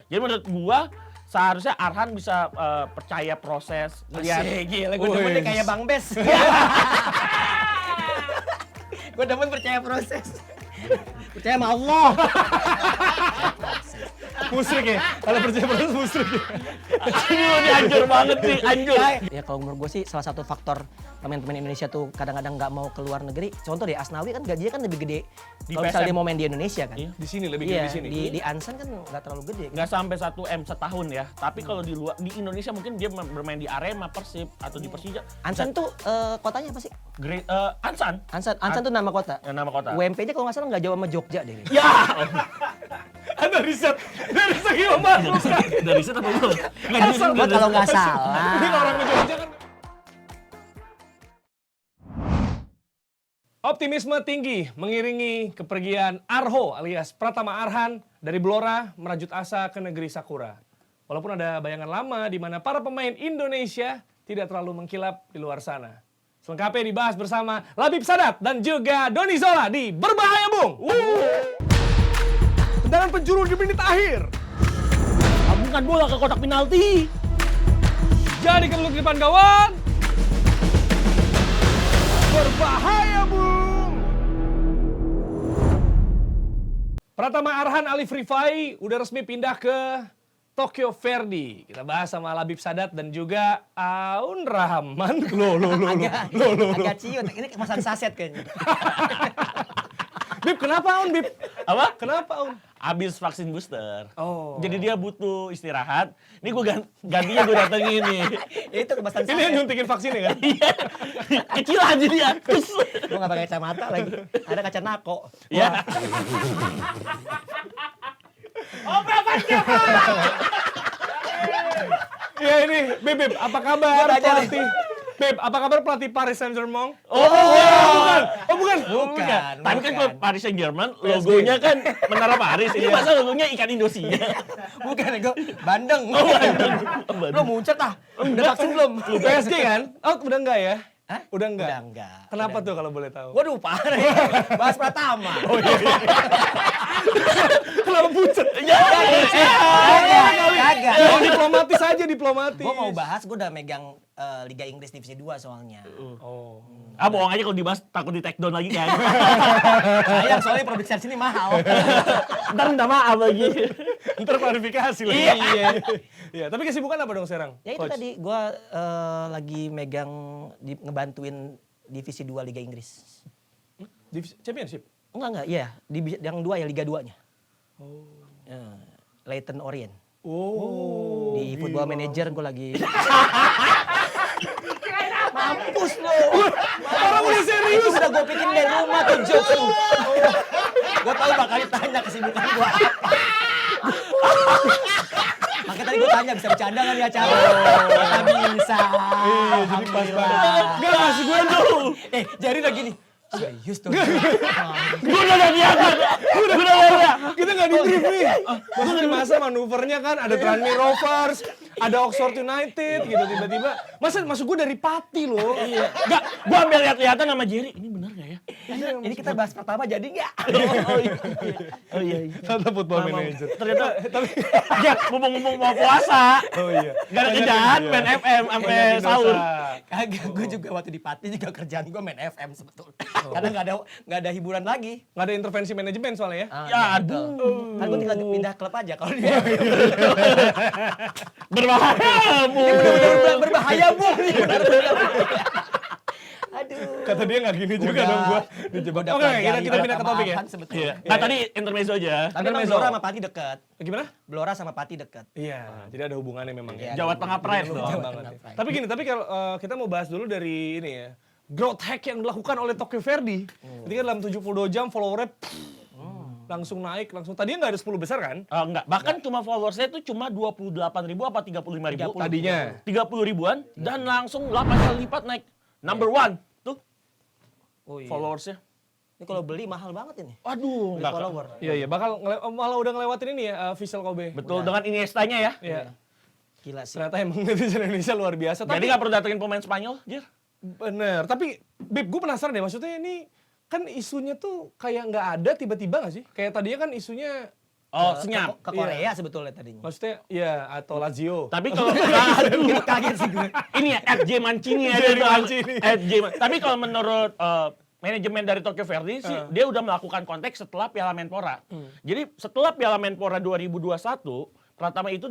Jadi menurut gua seharusnya Arhan bisa percaya proses. Lihat. Gila, gue demen nih kayak Bang Bes. Gue demen percaya proses. Percaya sama Allah. Musrik ya? Kalau percaya proses musrik ya? Ini anjur banget sih, anjur. Ya kalau menurut gue sih salah satu faktor pemain-pemain Indonesia tuh kadang-kadang nggak mau keluar negeri. Contoh deh, Asnawi kan gajinya kan lebih gede kalau misalnya dia mau main di Indonesia kan. Iya. Di sini lebih Iya, di sini. di Ansan kan nggak terlalu gede. Kan? Nggak sampai 1 M setahun ya. Tapi kalau di luar di Indonesia mungkin dia bermain di Arema, Persib atau di Persija. Ansan tuh kotanya apa sih? Great Ansan. Ansan tuh nama kota. Nama kota. UMP-nya kalau nggak salah nggak jauh sama Jogja deh. Ya. Ada riset dari segi obat. Dari situ apa belum? Gua kalau nggak salah. Ini orang ke Jogja kan. Optimisme tinggi mengiringi kepergian Arho alias Pratama Arhan dari Blora merajut asa ke negeri Sakura. Walaupun ada bayangan lama di mana para pemain Indonesia tidak terlalu mengkilap di luar sana. Selengkapnya dibahas bersama Labib Sadat dan juga Doni Zola di Berbahaya Bung. Tendangan penjuru di menit akhir. Tabungkan bola ke kotak penalti. Jadi keteluk di depan gawang. Berbahaya Bung. Pratama Arhan Alif Rifai udah resmi pindah ke Tokyo Verdy. Kita bahas sama Labib Sadat dan juga Aun Rahman. Agak ciut. Ini kemasan saset kayaknya. Bib, kenapa Aun, Bib? Apa? Kenapa Aun? Abis vaksin booster. Oh. Jadi dia butuh istirahat. Ini gue gantinya gue datengin nih. Itu kemasan Ini yang saset. nyuntikin vaksinnya kan? Iya. Kecil aja dia. Gue nggak pakai kacamata lagi. Ada kaca nako. Iya. Iya ini, Bib, apa kabar Gua tanya nih. pelatih? Bib, apa kabar pelatih Paris Saint-Germain? Bukan. Tapi kan kalau Paris Saint Germain logonya kan Menara Paris. Ini masa logonya ikan Indonesia. Bukan, gue Bandeng. Bandeng. Lo muncul ah. Udah vaksin belum? PSG kan? Oh, udah enggak ya? Hah? Udah enggak? Udah enggak. Kenapa tuh kalau boleh tahu? Waduh, parah ya. Bahas Pratama. Kenapa pucet? Kagak. Yang diplomatis aja, diplomatis. Gue mau bahas, gue udah megang Liga Inggris Divisi 2 soalnya. Oh. Bohong aja kalau dibahas takut di take down lagi kan. Sayang, soalnya produksi sini mahal. Ntar minta maaf lagi. Ntar klarifikasi lagi. Iya. Tapi kesibukan apa dong sekarang? Ya itu Coach? tadi, gue lagi megang, ngebantuin Divisi 2 Liga Inggris. Championship? Enggak, iya. Yang 2 ya, Liga 2-nya. Leyton Orient. Oh. Di Football Manager gue lagi. Mampus lo. Orang udah serius. Itu udah gue bikin dari rumah tuh jokes tuh. Gue tahu bakal ditanya kesibukan gue apa. Makanya tadi gue tanya bisa bercanda kan di acara. Gak bisa. Iya, jadi pas banget. Enggak, kasih gue dong. Jadi udah gini. Serius tuh. Gue udah gak kelihatan. Udah gak. Kita nggak di-brief nih. Maksudnya masa manuvernya kan ada Tranmere Rovers, ada Oxford United gitu tiba-tiba. Masuk gue dari Pati loh. Iya. Enggak, gue ambil lihat-lihatan sama Jerry. Ini benar gak ya? Ini kita bahas pertama jadi nggak? Oh iya. Kata Football Manager. Ternyata tapi ya ngomong-ngomong mau puasa. Oh iya. Gak ada kerjaan main FM sampai Banyakin sahur. dosa. Kagak, gue juga waktu di Pati juga kerjaan gue main FM sebetulnya. Karena nggak ada hiburan lagi. Nggak ada intervensi manajemen soalnya ya. Ya aduh. Kan gue tinggal pindah klub aja kalau dia. Berbahaya, Bu. Ini bener-bener berbahaya, Bu. Aduh. Kata dia nggak gini juga dong gue. Dijebak. Udah Oke, pelajari kita pindah ke topik ya. Arhan sebetulnya. Nah tadi intermezzo aja. Tapi emang Intermezzo. Blora sama Pati dekat. Gimana? Blora sama Pati dekat. Iya, jadi ada hubungannya memang ya. Iya. Jawa Tengah Pride Jawa dong. banget. Tengah Pride. Tapi gini, kalau kita mau bahas dulu dari ini ya. Growth hack yang dilakukan oleh Tokyo Verdy. Ketika dalam 72 jam followernya langsung naik, tadinya nggak ada 10 besar kan? Enggak, bahkan cuma followersnya itu cuma 28.000 apa 35.000 Tadinya. 30 ribuan dan langsung 8 kali lipat naik. Number one tuh Oh iya. followersnya. Ini kalau beli mahal banget ini. Waduh, Beli enggak. follower. Iya, malah udah ngelewatin ini ya, Vissel Kobe. Betul dengan Iniesta-nya ya. Iya. Gila sih. Ternyata emang netizen Indonesia luar biasa. Jadi nggak perlu datengin pemain Spanyol, Jir. Bener, tapi Bib, gue penasaran deh, maksudnya ini kan isunya tuh kayak nggak ada tiba-tiba nggak sih? Kayak tadinya kan isunya Oh, ke- senyap. ke Korea sebetulnya tadinya. Maksudnya ya atau Lazio. Tapi kalau aduh, Kaget sih gue. ini ya J Mancini ada J. tuh. Mancini. Tapi kalau menurut manajemen dari Tokyo Verdy sih dia udah melakukan kontak setelah Piala Menpora. Jadi setelah Piala Menpora 2021, Pratama itu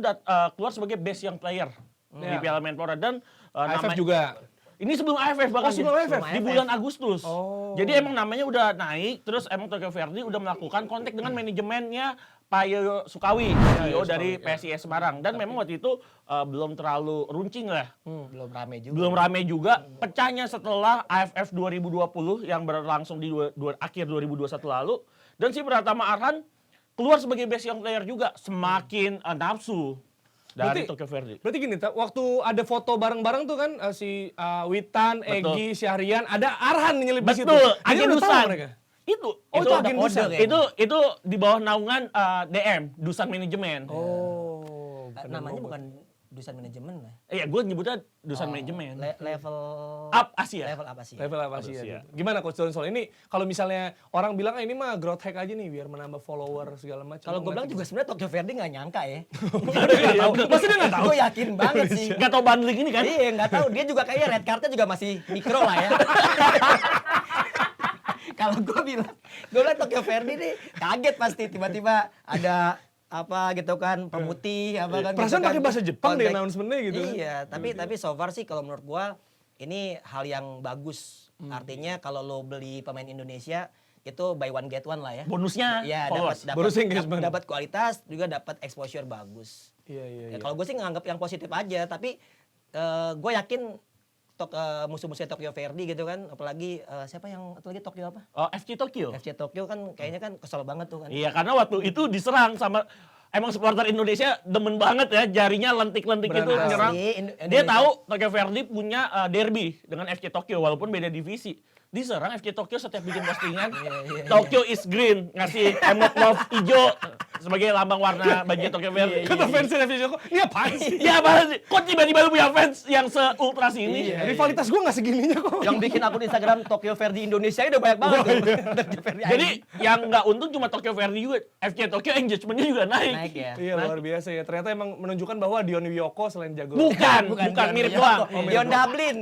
keluar sebagai best young player di Ya. Piala Menpora dan AFF juga. ini sebelum AFF bahkan sebelum ya. AFF? Di bulan Agustus. Oh. Jadi emang namanya udah naik, terus emang Tokyo Verdy udah melakukan kontak dengan manajemennya Pak Yoyo Sukawi, CEO dari PSIS Semarang. Dan memang waktu itu belum terlalu runcing lah. Belum rame juga. Belum rame juga. Pecahnya setelah AFF 2020 yang berlangsung di akhir 2021 lalu. Dan si Pratama Arhan keluar sebagai best young player juga. Semakin nafsu dari Tokyo Verdy. Berarti gini, waktu ada foto bareng-bareng tuh kan si Witan, Betul. Egy, Syahrian, ada Arhan nyelip di situ. Betul, Jadi agen udah tahu Dusan. mereka. Itu itu agen kode Dusan. kayaknya. itu di bawah naungan DM Dusan Manajemen. Oh, Namanya bukan Dusan Manajemen lah. Iya, gue nyebutnya Dusan Manajemen. Level Up Asia. Level apa sih? level apa sih Asia. ya? Gimana Coach Soal ini kalau misalnya orang bilang ini mah growth hack aja nih biar menambah follower segala macam. Kalau gue bilang juga sebenarnya Tokyo Verdy nggak nyangka ya. Masa dia nggak tahu? Gue yakin banget sih. Gak tau bundling ini kan? Iya nggak tahu. Dia juga kayaknya red cardnya juga masih mikro lah ya. Kalau gue bilang Tokyo Verdy nih kaget pasti tiba-tiba ada apa gitu kan pemutih apa kan. Perasaan gitu kan, pakai bahasa Jepang deh konteks. announcement-nya gitu. Iya, tapi so far sih kalau menurut gue ini hal yang bagus. Artinya kalau lo beli pemain Indonesia itu buy one get one lah ya. Bonusnya Iya, followers. Bonus engagement. dapat kualitas juga dapat exposure bagus. Iya, iya, Ya, iya. kalau gue sih nganggap yang positif aja, tapi gue yakin musuh-musuhnya Tokyo Verdy gitu kan, apalagi siapa yang atau lagi Tokyo apa? Oh, FC Tokyo. FC Tokyo kan kayaknya kan kesel banget tuh kan. Iya, karena waktu itu diserang sama emang supporter Indonesia demen banget ya jarinya lentik-lentik itu Berantas. menyerang. Asli, Dia Indonesia. tahu Tokyo Verdy punya derby dengan FC Tokyo walaupun beda divisi. Diserang FC Tokyo setiap bikin postingan. Tokyo is green, ngasih emot love hijau sebagai lambang warna baju Tokyo Verdy. Kata fans FC Joko, ini apaan sih? Ya apaan sih? Kok tiba-tiba lu punya fans yang se-ultras ini? Rivalitas gue nggak segininya kok. Yang bikin akun Instagram Tokyo Verdy Indonesia udah banyak banget. tuh. Tokyo Verdy Jadi ID. yang nggak untung cuma Tokyo Verdy juga. FC Tokyo engagementnya juga naik. naik ya. Iya luar biasa ya. Ternyata emang menunjukkan bahwa Dion Wiyoko selain jago. Bukan Dion mirip Wiyoko. doang. Dion Dublin.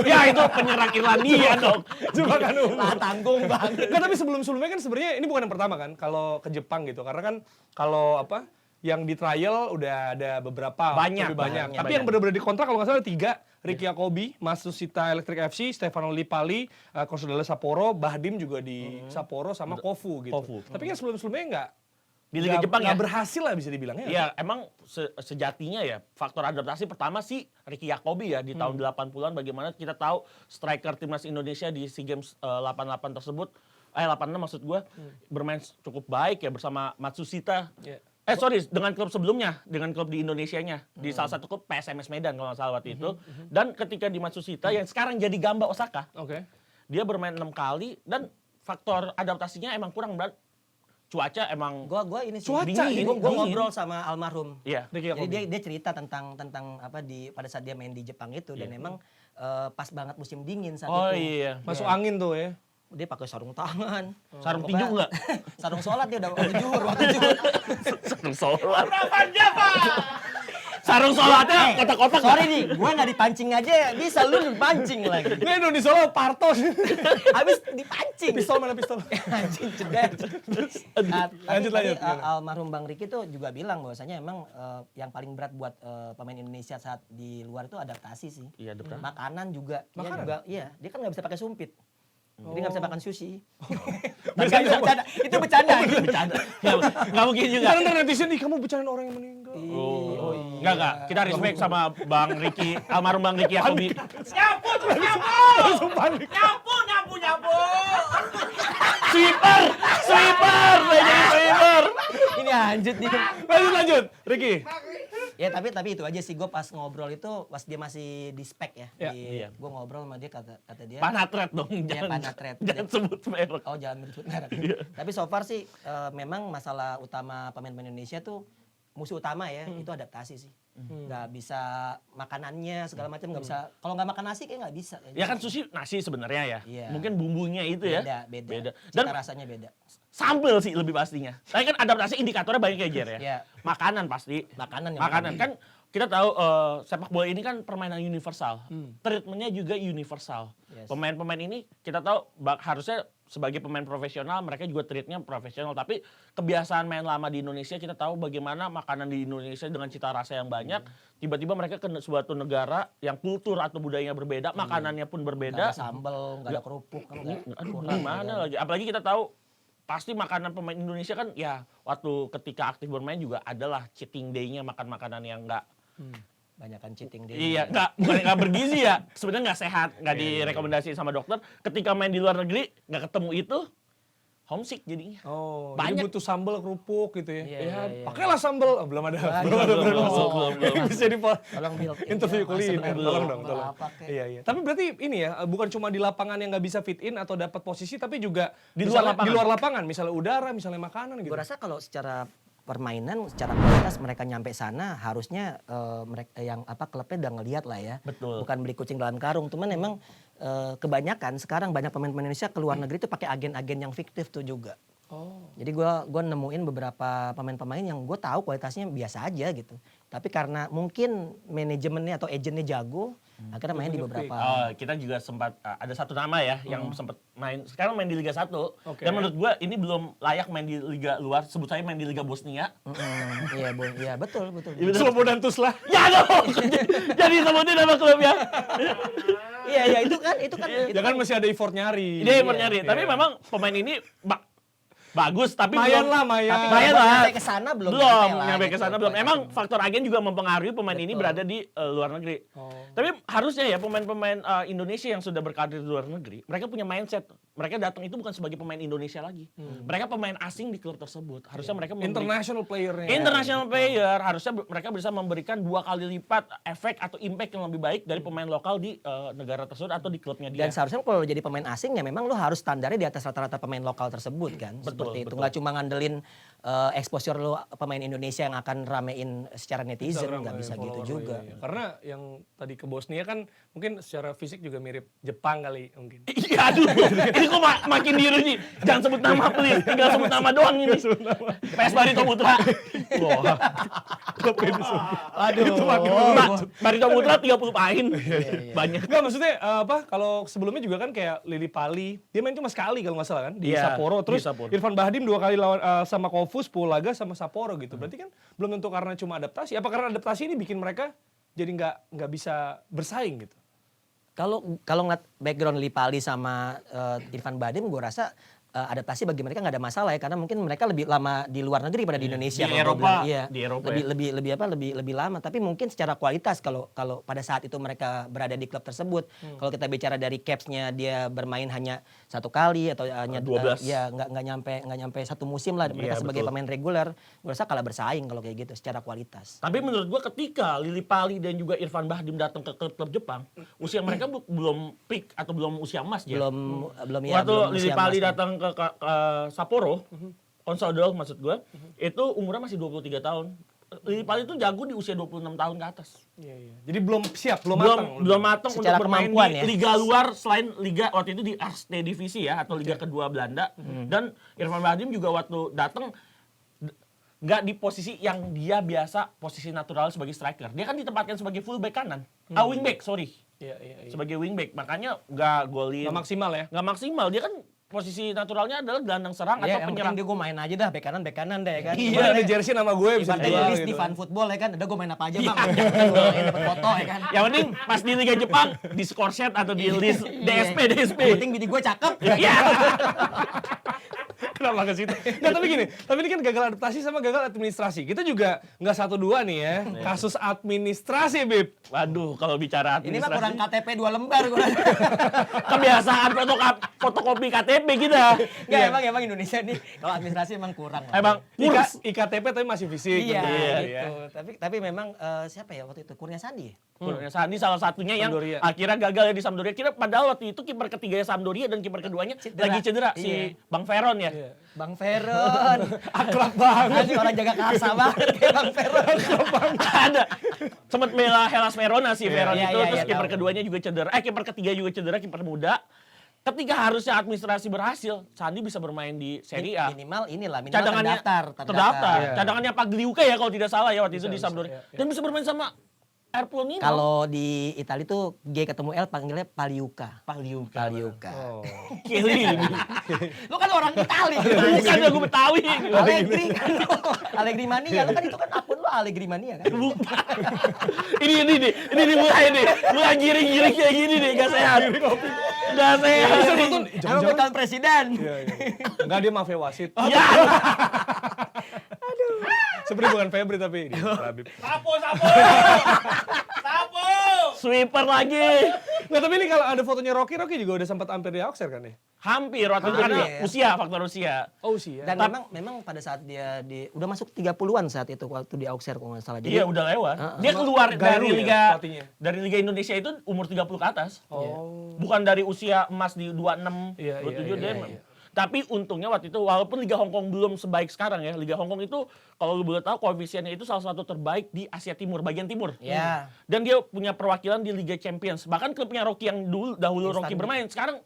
Ya itu penyerang Irlandia dong. Cuma kan Lah tanggung banget. Nggak, tapi sebelum-sebelumnya kan sebenarnya ini bukan yang pertama kan kalau ke Jepang gitu. Karena kan kalau apa yang di trial udah ada beberapa. Banyak, lebih banyak. banyak. Tapi yang benar-benar dikontrak kalau nggak salah ada 3. Ricky Yakobi, Matsushita Electric FC, Stefano Lipali, Kosodale Sapporo, Bahdim juga di Sapporo sama Kofu gitu. Kofu. Tapi kan sebelum-sebelumnya nggak Di Liga Jepang ya. nggak berhasil lah bisa dibilangnya. Iya, emang sejatinya ya faktor adaptasi pertama sih Ricky Yakobi ya di tahun 80-an bagaimana kita tahu striker timnas Indonesia di SEA Games 88 tersebut 86 maksud gue bermain cukup baik ya bersama Matsushita. Iya. Dengan klub sebelumnya, dengan klub di Indonesianya di salah satu klub PSMS Medan kalau nggak salah waktu itu. Dan ketika di Matsushita yang sekarang jadi Gamba Osaka, Oke. dia bermain 6 kali dan faktor adaptasinya emang kurang berat. Cuaca emang Gua ini sih. Cuaca ini, Gua dingin. ngobrol sama almarhum. iya. Ricky Jadi Yakobi. dia cerita tentang apa pada saat dia main di Jepang itu dan memang pas banget musim dingin saat Oh itu. iya. Masuk angin tuh ya. Dia pakai sarung tangan. Sarung Pokoknya- tinju nggak? Sarung sholat dia udah waktu zuhur. Sarung sholat. Sarung sholatnya kotak-kotak. Sorry nih, gue nggak dipancing aja, bisa lu dipancing lagi. Ini di Solo Parto. Habis dipancing. Pistol mana pistol? Anjing ceder. Lanjut. Almarhum Bang Riki tuh juga bilang bahwasanya emang yang paling berat buat pemain Indonesia saat di luar itu adaptasi sih. Iya, adaptasi. Makanan juga. Makanan? Dia kan nggak bisa pakai sumpit. Jadi nggak bisa makan sushi. Tapi Itu bercanda. Itu bercanda. Bercanda. Nggak mungkin juga. Karena ntar netizen nih kamu bercandain orang yang meninggal. Oh, enggak. Kita respect sama Bang Riki, almarhum Bang Riki Yakobi. Nyapu. Sweeper, jadi sweeper. Ini anjut nih. Lanjut, Ricky. Ya tapi itu aja sih gue pas ngobrol itu pas dia masih di spek ya. Ya, iya. Gue ngobrol sama dia kata dia. Panatret dong, Iya, Panatret. Jangan sebut merek. Oh jangan menyebut merek. Tapi so far sih memang masalah utama pemain-pemain Indonesia tuh musuh utama ya, itu adaptasi sih. Nggak bisa makanannya segala macam, nggak bisa. Kalau nggak makan nasi kayak nggak bisa. Ya kan sushi nasi sebenarnya ya. Iya. Mungkin bumbunya itu ya. Beda. Dan Cita rasanya beda. sambel sih lebih pastinya. Tapi kan adaptasi indikatornya banyak ya Jer ya. Iya. Makanan pasti. Makanan Kan kita tahu sepak bola ini kan permainan universal. Treatmentnya juga universal. Yes. Pemain-pemain ini kita tahu harusnya sebagai pemain profesional mereka juga treatnya profesional. Tapi kebiasaan main lama di Indonesia kita tahu bagaimana makanan di Indonesia dengan cita rasa yang banyak. Tiba-tiba mereka ke suatu negara yang kultur atau budayanya berbeda, makanannya pun Nggak berbeda. ada sambal, nggak ada kerupuk. Kan Aduh gimana lagi. Apalagi kita tahu pasti makanan pemain Indonesia kan ya waktu ketika aktif bermain juga adalah cheating day-nya makan makanan yang enggak Banyakan cheating day. iya nggak bergizi ya, sebenarnya nggak sehat, nggak direkomendasi sama dokter. Ketika main di luar negeri nggak ketemu itu homesick jadinya. Oh, Banyak. jadi butuh sambal kerupuk gitu ya. Iya. Pakailah sambal. Oh, belum ada. Belum. Bisa di Tolong build interview kuliner. Tolong dong, tolong. Apa, Iya. Tapi berarti ini ya, bukan cuma di lapangan yang nggak bisa fit in atau dapat posisi, tapi juga Di luar lapangan. Di luar lapangan, misalnya udara, misalnya makanan gitu. Gue rasa kalau secara permainan, secara kualitas mereka nyampe sana harusnya mereka yang klubnya udah ngelihat lah ya. Betul. Bukan beli kucing dalam karung. Cuman emang kebanyakan sekarang banyak pemain-pemain Indonesia ke luar negeri itu pakai agen-agen yang fiktif tuh juga. Oh. Jadi gue nemuin beberapa pemain-pemain yang gue tahu kualitasnya biasa aja gitu. Tapi karena mungkin manajemennya atau agennya jago, akhirnya main di beberapa. Oh, kita juga sempat ada satu nama ya yang sempat main, sekarang main di Liga 1. Oke. Dan menurut gua ini belum layak main di liga luar, sebut saya main di Liga Bosnia. Iya betul. Slobodan Tuzla. Ya dong. Jadi sebutin nama klubnya. Iya itu kan. Ya kan masih ada effort nyari. Dia yang nyari. Tapi memang pemain ini bagus tapi Mayan belum. lah, mayan. Tapi Mayan kalau lah. nyampe ke sana belum Nyampe ke sana belum. Emang faktor agen juga mempengaruhi pemain ini berada di luar negeri. Oh. Tapi harusnya ya pemain-pemain Indonesia yang sudah berkarir di luar negeri, mereka punya mindset. Mereka datang itu bukan sebagai pemain Indonesia lagi. Mereka pemain asing di klub tersebut. Harusnya mereka International player-nya. international player, harusnya mereka bisa memberikan 2 kali lipat efek atau impact yang lebih baik dari pemain lokal di negara tersebut atau di klubnya dia. Dan seharusnya kalau jadi pemain asing ya memang lo harus standarnya di atas rata-rata pemain lokal tersebut kan. Seperti itu. Nggak cuma ngandelin exposure lo pemain Indonesia yang akan ramein secara netizen. Nggak bisa gitu juga. Iya. Karena yang tadi ke Bosnia kan mungkin secara fisik juga mirip Jepang kali mungkin. Iya aduh, ini kok makin diruji. Jangan sebut nama please, tinggal sebut nama doang ini. PS Barito Putra. Wah. Klub kayak disebut. Aduh. Itu makin Barito Putra 30 poin. Banyak. Enggak maksudnya kalau sebelumnya juga kan kayak Lili Pali, dia main cuma sekali kalau nggak salah kan di Iya, Sapporo. di Terus Sapporo. Irfan Bahdim 2 kali lawan sama Kofu 10 laga sama Sapporo gitu. Berarti kan belum tentu karena cuma adaptasi. Apa karena adaptasi ini bikin mereka jadi nggak bisa bersaing gitu? Kalau ngeliat background Lipali sama Irfan Bahdim, gue rasa adaptasi bagi mereka nggak ada masalah ya, karena mungkin mereka lebih lama di luar negeri pada di Indonesia. Di kalau gua Eropa, bilang. Iya. di Eropa lebih lama. Tapi mungkin secara kualitas kalau pada saat itu mereka berada di klub tersebut, kalau kita bicara dari caps-nya dia bermain hanya 1 kali atau hanya 12. ya nggak nyampe 1 musim lah mereka Iya, sebagai betul. pemain reguler, gue rasa kalah bersaing kalau kayak gitu secara kualitas. Tapi menurut gua ketika Lili Pali dan juga Irfan Bahdim datang ke klub Jepang, usia mereka belum peak atau belum usia emas ya. Belum Waktu Lili usia Pali emasnya. datang ke Sapporo, Consadole maksud gue, itu umurnya masih 23 tahun. Lili Pali itu jago di usia 26 tahun ke atas. Iya. Jadi belum siap, belum matang. Untuk Secara bermain kemampuan di ya. liga luar selain liga waktu itu di Erste Divisi ya atau liga kedua Belanda. Dan Irfan Bahdim juga waktu datang nggak di posisi yang dia biasa posisi natural sebagai striker. Dia kan ditempatkan sebagai fullback kanan. Wingback, sorry. Iya. Sebagai wingback. Makanya nggak golin. Nggak maksimal ya? Nggak maksimal. Dia kan posisi naturalnya adalah gelandang serang Ya, atau yang penyerang. penting dia gue main aja dah, bek kanan deh ya kan. Iya, ada jersey nama gue bisa Ibaratnya dijual tulis gitu. di fan football ya kan, udah gue main apa aja bang, jangan gue yang dapet foto ya kan. Yang penting pas di Liga Jepang di score sheet atau di list DSP. Yang penting bini gue cakep. Iya. Kenapa ke situ? Nah, tapi ini kan gagal adaptasi sama gagal administrasi. Kita juga nggak 1-2 nih ya. Kasus administrasi, Bib. Waduh, kalau bicara Ini mah kurang administrasi, KTP 2 lembar gue. kebiasaan fotokopi KTP kita. Enggak, emang Indonesia nih kalau administrasi emang kurang. lah. Emang kurs. IKTP tapi masih fisik. Iya, Iya, gitu. Tapi memang siapa ya waktu itu? Kurnia Sandi ya? Kurnia Sandi salah satunya yang Sampdoria. akhirnya gagal ya di Sampdoria. Padahal waktu itu kiper ketiganya Sampdoria dan kiper keduanya lagi cedera Iya. si Bang Veron ya. Iya. Bang Veron. Akrab banget. Nanti orang jaga kasa banget kayak Bang Veron. Ada. Sempat bela Hellas Verona sih Veron Iya, itu, iya, terus iya, kiper tahu. keduanya juga cedera. Kiper ketiga juga cedera, kiper muda. Ketika harusnya administrasi berhasil, Sandi bisa bermain di Serie A. Minimal inilah, minimal Cadangannya terdaftar. Iya. Cadangannya Pagliuca ya kalau tidak salah ya waktu itu di Bisa, Sampdoria. iya, iya. Dan bisa bermain sama Erpulnino. Kalau di Italia tuh G ketemu L panggilnya Paliuca. Pagliuca. Oh. Kili. Lu kan orang Italia. Bukan aku Betawi. Allegri kan. Allegri Mania. Lu kan itu kan akun lu Allegri Mania kan. Bukan. Ini mulai giring-giring kayak gini nih, gak sehat. Gak sehat. Bisa nonton. Emang gue calon presiden. Iya. Enggak, dia mafia wasit. Ya. Sebenarnya bukan Febri tapi dia Habib. Sapu. Sapu. Sweeper lagi. Nggak, tapi ini kalau ada fotonya Rocky juga udah sempat hampir di Auxerre kan ya? Hampir waktu itu karena faktor usia. Oh usia. Dan memang pada saat dia udah masuk 30-an saat itu waktu di Auxerre kalau nggak salah. Iya udah lewat. Dia Emang keluar Garu dari ya, pelatihnya? dari Liga Indonesia itu umur 30 ke atas. Oh. Bukan dari usia emas di 26, Iya, 27 iya, dia. iya. Tapi untungnya waktu itu walaupun Liga Hong Kong belum sebaik sekarang ya. Liga Hong Kong itu kalau lu boleh tahu koefisiennya itu salah satu terbaik di Asia Timur, bagian timur. Iya. Dan dia punya perwakilan di Liga Champions. Bahkan klubnya Rocky yang dahulu Rocky Istanbul. bermain sekarang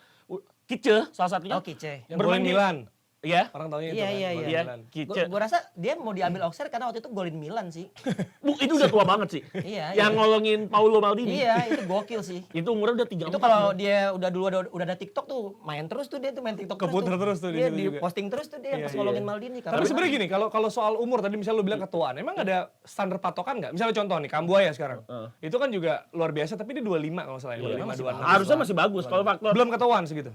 Kice salah satunya. Oh, Kice. Yang bermain golin di- Milan. Iya. Orang taunya itu Iya, kan. iya, golin Iya, Milan. Kice. Gue rasa dia mau diambil Auxerre karena waktu itu golin Milan sih. Itu udah tua banget sih. Iya, Yang iya. ngolongin Paulo Maldini. Iya, itu gokil sih. Itu umurnya udah 3. Itu kalau dia udah ada TikTok tuh main terus tuh dia tuh main TikTok Keputer terus tuh di dia situ di juga. posting terus tuh dia Iya, pas iya. ngolongin Maldini. Tapi sebenarnya gini, kalau soal umur tadi misalnya lu bilang ketuaan, emang ada standar patokan nggak? Misalnya contoh nih, Kambuaya sekarang. Itu kan juga luar biasa, tapi dia 25 kalau nggak salah. 25, 26. Harusnya masih bagus kalau faktor Belum ketuaan segitu.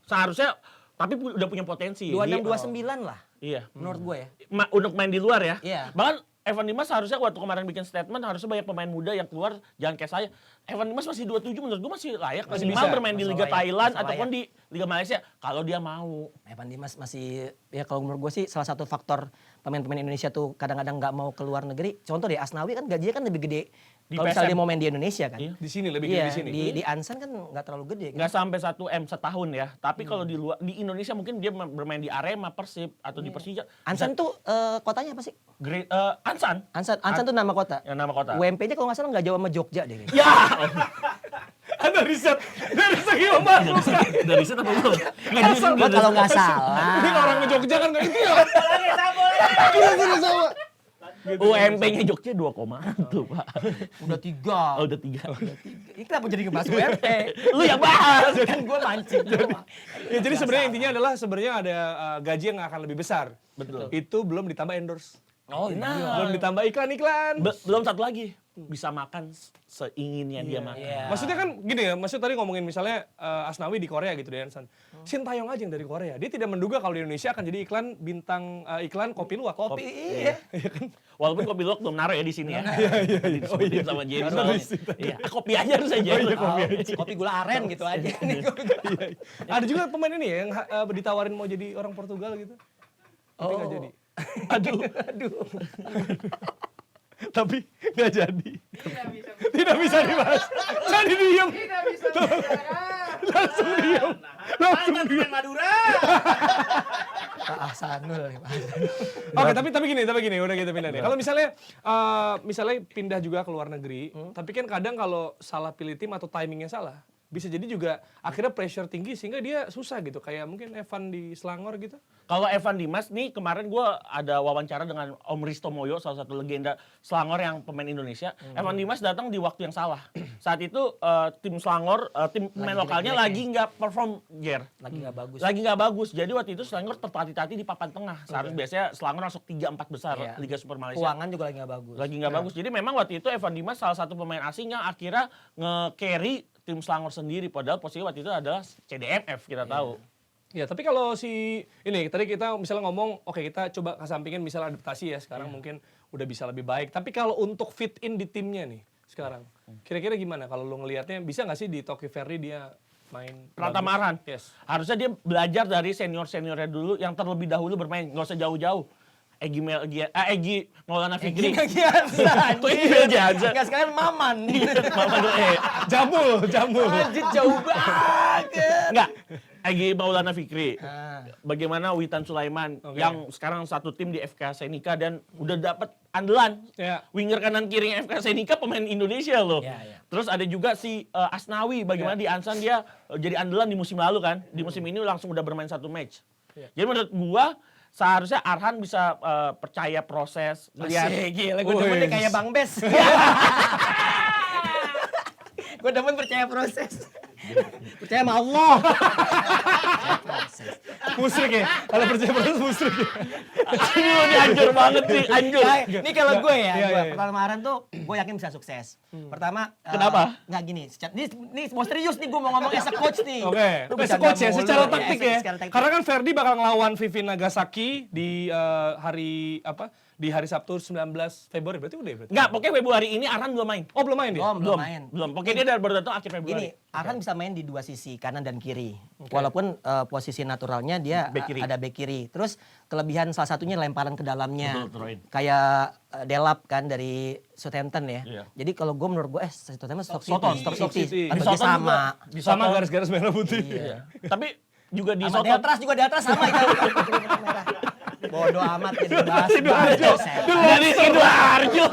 seharusnya tapi udah punya potensi. 26 Di- 29 lah Iya. menurut gue ya. Untuk main di luar ya. Iya. Bahkan Evan Dimas harusnya waktu kemarin bikin statement harusnya banyak pemain muda yang keluar jangan kayak saya. Evan Dimas masih 27 menurut gue masih layak Masih minimal bisa. bermain di Masih Liga layak, Thailand masih ataupun di Liga Malaysia kalau dia mau. Evan Dimas masih ya kalau menurut gue sih salah satu faktor pemain-pemain Indonesia tuh kadang-kadang nggak mau keluar negeri. Contoh deh Asnawi kan gajinya kan lebih gede Di kalau misalnya PSM. dia mau main di Indonesia kan. Iya. Di sini lebih Iya, gede di sini. di Ansan kan nggak terlalu gede kan. Nggak sampai 1 M setahun ya. Tapi kalau di luar di Indonesia mungkin dia bermain di Arema, Persib atau di Persija. Ansan tuh kotanya apa sih? Great Ansan. Ansan tuh nama kota. Yang nama kota. UMP-nya kalau nggak salah nggak jauh sama Jogja deh. Ya. Ada riset dari segi masuk. Dari situ apa belum? Nggak Gua kalau nggak salah. Ini orang ke Jogja kan nggak itu ya. Lagi sapu. UMP-nya Jogja 2,1 Pak. Udah 3. Oh, udah 3. Ini kenapa jadi ngebahas UMP? Lu yang bahas. Kan gue mancing. Ya, jadi sebenarnya intinya adalah sebenarnya ada gaji yang akan lebih besar. Betul. Itu belum ditambah endorse. Oh iya. Belum ditambah iklan-iklan. Belum satu lagi. Bisa makan seinginnya dia makan. Iya. Maksudnya kan gini ya, maksud tadi ngomongin misalnya Asnawi di Korea gitu deh Ansan. Sintayong aja yang dari Korea. Dia tidak menduga kalau di Indonesia akan jadi iklan bintang iklan kopi luwak. Kopi iya. Walaupun kopi luwak belum naruh ya di sini ya. Oh iya. Sama James. Karena Iya, kopi aja harus aja. Kopi gula aren gitu aja nih. Ada juga pemain ini ya yang ditawarin mau jadi orang Portugal gitu. Tapi nggak jadi. Aduh. Tapi nggak jadi. Tidak bisa dibahas. Jadi diem. Langsung diem. Langsung Mantan diem. pemain Madura. Pak Ahsanul nih, Pak. Oke, tapi gini, udah kita pindah deh. Kalau misalnya pindah juga ke luar negeri, tapi kan kadang kalau salah pilih tim atau timingnya salah, bisa jadi juga akhirnya pressure tinggi sehingga dia susah gitu. Kayak mungkin Evan di Selangor gitu. Kalau Evan Dimas nih kemarin gue ada wawancara dengan Om Risto Moyo, salah satu legenda Selangor yang pemain Indonesia. Evan Dimas datang di waktu yang salah. Saat itu tim Selangor, tim pemain lokalnya lagi nggak perform, Ger. Lagi nggak bagus. Lagi nggak bagus. Jadi waktu itu Selangor tertati-tati di papan tengah. Seharusnya biasanya Selangor masuk 3-4 besar Iya. Liga Super Malaysia. Keuangan juga lagi nggak bagus. Lagi nggak bagus. Jadi memang waktu itu Evan Dimas salah satu pemain asing yang akhirnya nge-carry tim Selangor sendiri. Padahal posisi waktu itu adalah CDMF kita tahu. Ya, tapi kalau ini tadi kita misalnya ngomong, oke kita coba kesampingin misalnya adaptasi ya, sekarang mungkin udah bisa lebih baik. Tapi kalau untuk fit in di timnya nih sekarang, kira-kira gimana kalau lu ngelihatnya bisa nggak sih di Toki Ferry dia main Pratama Arhan. Yes. Harusnya dia belajar dari senior-seniornya dulu yang terlebih dahulu bermain. Nggak usah jauh-jauh. Egy Maulana Fikri. Kok Egy Melgianza? Enggak sekarang Maman. Mama dulu Jamul. Anjir jauh banget. Enggak. Egy Maulana Fikri. Ah. Bagaimana Witan Sulaiman Oke. yang sekarang satu tim di FK Senika dan udah dapat andalan. Ya. Winger kanan kiri FK Senika pemain Indonesia loh. Ya, ya. Terus ada juga si Asnawi, bagaimana di Ansan dia jadi andalan di musim lalu kan. Di musim ini langsung udah bermain satu match. Jadi menurut gua seharusnya Arhan bisa percaya proses, lihat. Gila, gue demen nih kayak Bang Bes. Gue demen percaya proses. Percaya sama Allah. Musrik ya. Kalau percaya proses musrik ya. Aduh, ini hancur banget sih, hancur. Nah, ini kalau gue ya, Iya, gue iya. pertama Arhan tuh gue yakin bisa sukses. Pertama, Kenapa? Nggak gini, ini mau serius nih gue mau ngomong as a coach nih. Oke, Lu as a bercanda coach ya, mulu. secara Iya, taktik ya. secara taktik. Karena kan Ferdi bakal ngelawan Vivi Nagasaki di hari apa? Di hari Sabtu 19 Februari, berarti udah ya? Berarti? Enggak, pokoknya Februari ini Arhan belum main. Oh, belum main dia? Belum main. Belum. Pokoknya dia baru datang akhir Februari. Gini, Arhan bisa main di dua sisi, kanan dan kiri. Walaupun posisi naturalnya dia Back kiri. ada back kiri. Terus kelebihan salah satunya lemparan ke dalamnya. Betul, Troin. Kayak Delap kan dari Southampton ya. Iya. Jadi kalau gue menurut gue Southampton Stoke Soton, City. Stoke Stoke City. City. Tapi Di Soton sama. juga. Di Sama Soton. garis-garis merah putih. Iya. Tapi juga di Sama Soton. Deltras juga Deltras sama itu. Bodoh amat jadi bahas. Sidoarjo. Dari Sidoarjo.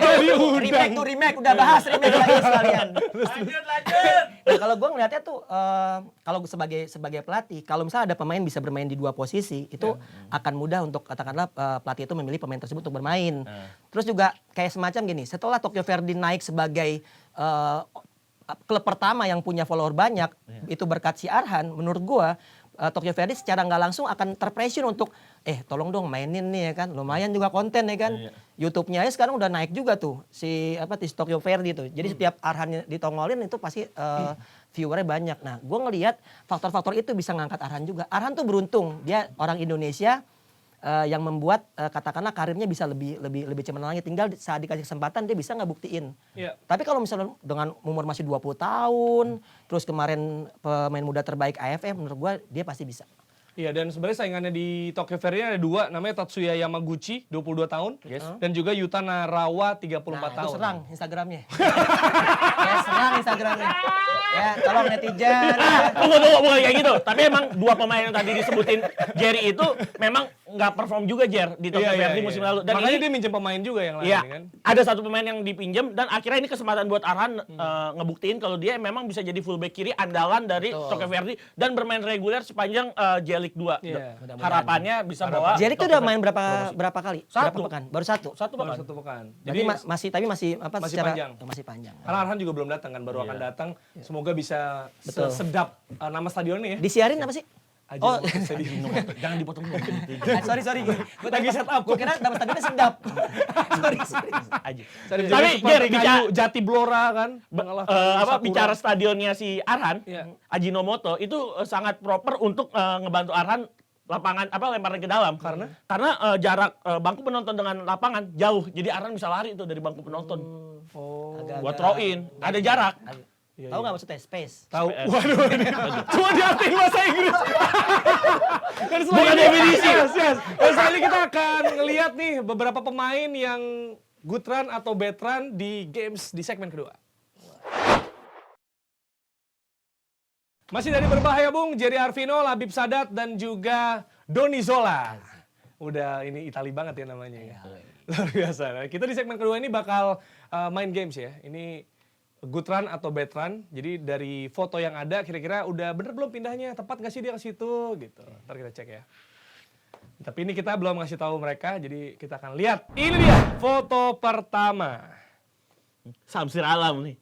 Remake tuh remake udah bahas remake lagi sekalian. Lanjut. Nah, kalau gue ngelihatnya tuh kalau sebagai pelatih, kalau misalnya ada pemain bisa bermain di dua posisi, itu akan mudah untuk katakanlah pelatih itu memilih pemain tersebut untuk bermain. Terus juga kayak semacam gini, setelah Tokyo Verdy naik sebagai klub pertama yang punya follower banyak, itu berkat si Arhan, menurut gue Tokyo Verdy secara nggak langsung akan terpressure untuk tolong dong mainin nih ya kan, lumayan juga konten ya kan. YouTube-nya aja sekarang udah naik juga tuh si Tokyo Verdy tuh. Jadi setiap Arhan ditongolin itu pasti viewernya banyak. Nah, gue ngelihat faktor-faktor itu bisa ngangkat Arhan juga. Arhan tuh beruntung, dia orang Indonesia yang membuat katakanlah karirnya bisa lebih cemerlang lagi. Tinggal saat dikasih kesempatan dia bisa ngebuktiin. Iya. Tapi kalau misalnya dengan umur masih 20 tahun, terus kemarin pemain muda terbaik AFF, menurut gua dia pasti bisa. Iya, dan sebenarnya saingannya di Tokyo Verdy ada dua, namanya Tatsuya Yamaguchi 22 tahun dan juga Yuta Narawa 34 Nah, itu tahun. serang Instagramnya. Ya, serang Instagramnya. Ya, tolong netizen. Tunggu, bukan kayak gitu. Tapi emang dua pemain yang tadi disebutin Jerry itu memang nggak perform juga Jer di Tokyo Verdy musim lalu. Dan makanya ini dia minjem pemain juga yang lain Iya, kan. ada satu pemain yang dipinjam dan akhirnya ini kesempatan buat Arhan ngebuktiin kalau dia memang bisa jadi fullback kiri andalan dari Tokyo Verdy dan bermain reguler sepanjang J-League 2. Iya. Harapannya bisa bawa Jerry tuh udah main berapa kali? Satu. Berapa pekan? Baru satu. satu Baru bahkan. satu pekan. Jadi masih masih secara panjang. masih panjang. Karena Arhan juga belum datang kan, baru akan datang. Semoga bisa Betul. sedap nama stadionnya ya. Disiarin apa sih? Aji Oh, Jangan dipotong dulu. sorry. Gue Lagi set up. Gue kira nama stadionnya sedap. sorry. Aja. Tapi Tapi Jer, bicara Jati Blora kan. mengalahkan Sakura. bicara stadionnya si Arhan, Iya. Ajinomoto itu sangat proper untuk ngebantu Arhan lapangan lemparan ke dalam. Karena jarak bangku penonton dengan lapangan jauh. Jadi Arhan bisa lari tuh dari bangku penonton. Oh. Buat throw in, ada jarak. Iya, Tahu nggak maksudnya space? Tahu. Waduh. Cuma diartiin bahasa Inggris. Dan Bukan definisi. Yes. Dan setelah ini kita akan ngelihat nih beberapa pemain yang good run atau bad run di games di segmen kedua. Masih dari Berbahaya Bung, Jerry Arvino, Labib Sadat, dan juga Doni Zola. Udah ini Itali banget ya namanya ya. Luar biasa. Nah, kita di segmen kedua ini bakal main games ya. Ini good run atau bad run. Jadi dari foto yang ada kira-kira udah bener belum pindahnya, tepat nggak sih dia ke situ gitu. Ntar kita cek ya. Tapi ini kita belum ngasih tahu mereka, jadi kita akan lihat. Ini dia foto pertama. Samsir Alam nih.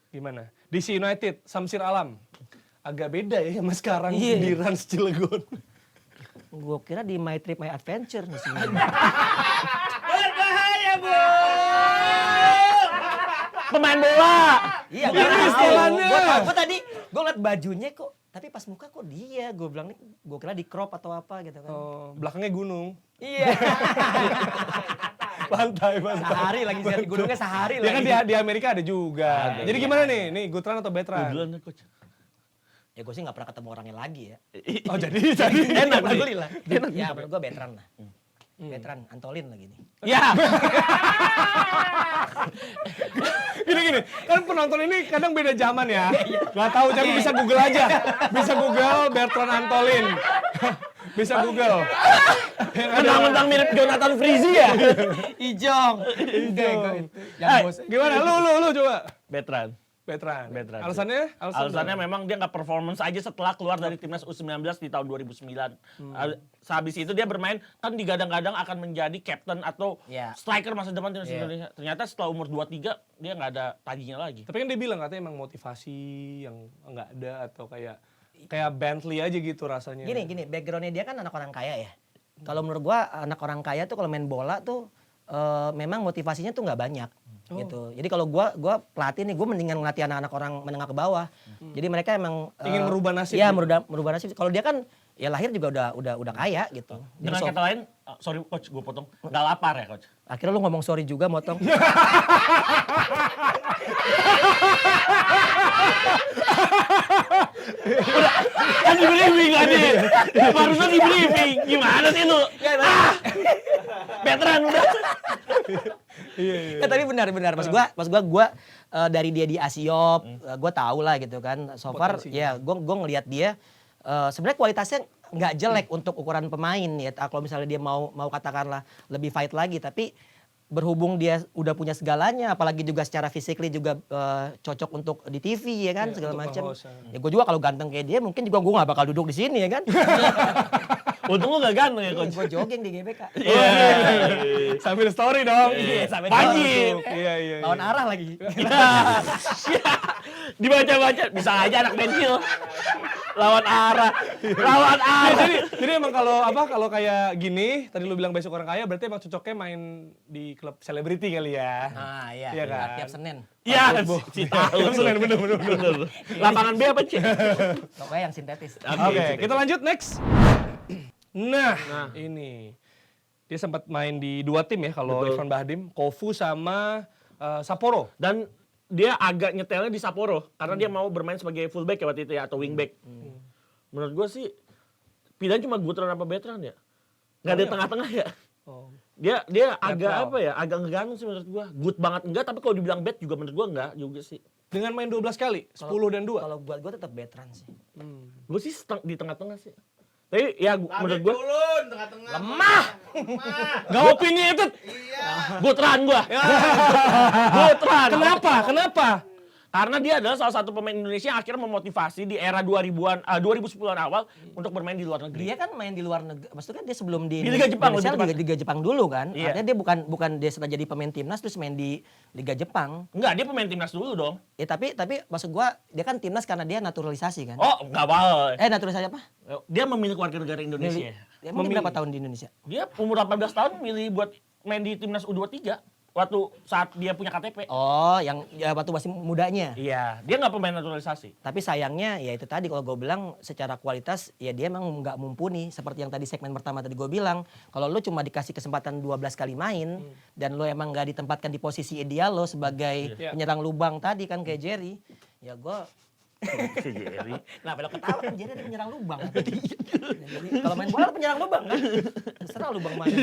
Gimana? DC United, Samsir Alam. Agak beda ya sama sekarang Iya. di Rans Cilegon. Gue kira di My Trip My Adventure nih sih. Berbahaya, Bu. Pemain bola. Iya, Ini istilahnya. gue tadi gue liat bajunya kok, tapi pas muka kok dia. Gue bilang nih, gue kira di crop atau apa gitu kan. Oh, belakangnya gunung. Iya. Pantai. Sehari lagi sih di gunungnya sehari Ya kan lagi. di Amerika ada juga. Jadi gimana nih? Nih good run atau bad run? Duluan deh, coach. Ya gue sih nggak pernah ketemu orangnya lagi ya. Oh jadi Enak nih. Alhamdulillah. Ya menurut gue veteran lah. Veteran Antolin lagi nih. Ya. gini. Kan Kan penonton ini kadang beda zaman ya. Gak tahu, tapi bisa Google aja. Bisa Google Bertrand Antolin. Bisa Google. Mentang-mentang mirip Jonathan Frizzy ya. Ijong. Gimana? Lu coba. Bertrand. Alasannya? Alasannya memang dia nggak performance aja setelah keluar dari timnas U19 di tahun 2009. Sehabis itu dia bermain kan digadang-gadang akan menjadi captain atau striker masa depan timnas Indonesia. Ternyata setelah umur 23 dia nggak ada tajinya lagi. Tapi kan dia bilang katanya emang motivasi yang nggak ada atau kayak Bentley aja gitu rasanya. Gini, backgroundnya dia kan anak orang kaya ya. Kalau menurut gua anak orang kaya tuh kalau main bola tuh memang motivasinya tuh nggak banyak gitu. Jadi kalau gua pelatih nih, gua mendingan ngelatih anak-anak orang menengah ke bawah. Jadi mereka emang ingin merubah nasib. Iya, gitu? merubah nasib. Kalau dia kan ya lahir juga udah kaya gitu. Dengan kata lain, sorry coach, gue potong, nggak lapar ya coach. Akhirnya lu ngomong sorry juga motong. Kan di briefing tadi. Barusan di briefing. Gimana sih lu? Veteran udah. Ya, tapi benar. Maksud gua dari dia di Asiop, gua tahu lah gitu kan. So far ya gua ngelihat dia sebenarnya kualitasnya nggak jelek untuk ukuran pemain ya. Kalau misalnya dia mau katakanlah lebih fight lagi, tapi berhubung dia udah punya segalanya, apalagi juga secara physically juga cocok untuk di TV ya kan, segala macam. Ya gue juga kalau ganteng kayak dia mungkin juga gue nggak bakal duduk di sini ya kan. Untung lu gak ganteng ya coach. Gue jogging di GBK. Sambil story dong. Sampai Wajib. Iya. lawan arah lagi. Dibaca-baca bisa aja anak pensil. Lawan arah. Jadi emang kalau kayak gini, tadi lu bilang besok orang kaya, berarti emang cocoknya main di klub selebriti kali ya. Ah iya. Iya kan? Tiap Senin. Iya, si tahu. Bener. Lapangan B apa, Cik? Pokoknya yang sintetis. Oke, kita lanjut next. Nah, ini. Dia sempat main di 2 tim ya kalau Irfan Bahdim, Kofu sama Sapporo. Dan dia agak nyetelnya di Sapporo karena dia mau bermain sebagai fullback ya waktu itu ya atau wingback. Menurut gue sih pilihan cuma Gutran apa Bertrand ya. Nggak ada tengah-tengah ya. Dia agak apa ya? Agak ngegantung sih menurut gue. Good banget enggak, tapi kalau dibilang bad juga menurut gue enggak juga sih. Dengan main 12 kali, 10 dan 2. Kalau buat gue tetap Bertrand sih. Gue sih di tengah-tengah sih. Tapi ya menurut gue Turun tengah-tengah. Lemah. Gak opini itu. Gutran gue. Gutran. Kenapa? Karena dia adalah salah satu pemain Indonesia yang akhirnya memotivasi di era 2010-an awal untuk bermain di luar negeri. Dia kan main di luar negeri. Maksudnya kan dia sebelum di Liga Jepang, Indonesia, lebih Liga Jepang dulu kan. Iya. Artinya dia bukan dia setelah jadi pemain timnas terus main di Liga Jepang. Enggak, dia pemain timnas dulu dong. Ya tapi maksud gua dia kan timnas karena dia naturalisasi kan. Oh, enggak apa. Naturalisasi apa? Dia memilih warga negara Indonesia. Dia mungkin berapa tahun di Indonesia? Dia umur 18 tahun milih buat main di timnas U23 waktu saat dia punya KTP. Oh, yang ya, waktu masih mudanya. Iya, dia nggak pemain naturalisasi. Tapi sayangnya ya itu tadi kalau gue bilang secara kualitas ya dia emang nggak mumpuni seperti yang tadi segmen pertama tadi gue bilang. Kalau lu cuma dikasih kesempatan 12 kali main dan lu emang nggak ditempatkan di posisi ideal lo sebagai penyerang lubang tadi kan kayak Jerry, ya gue nah kalau ketawa kan Jerry ada penyerang lubang. Jadi kalau main bola penyerang lubang kan. Terserah lubang mana.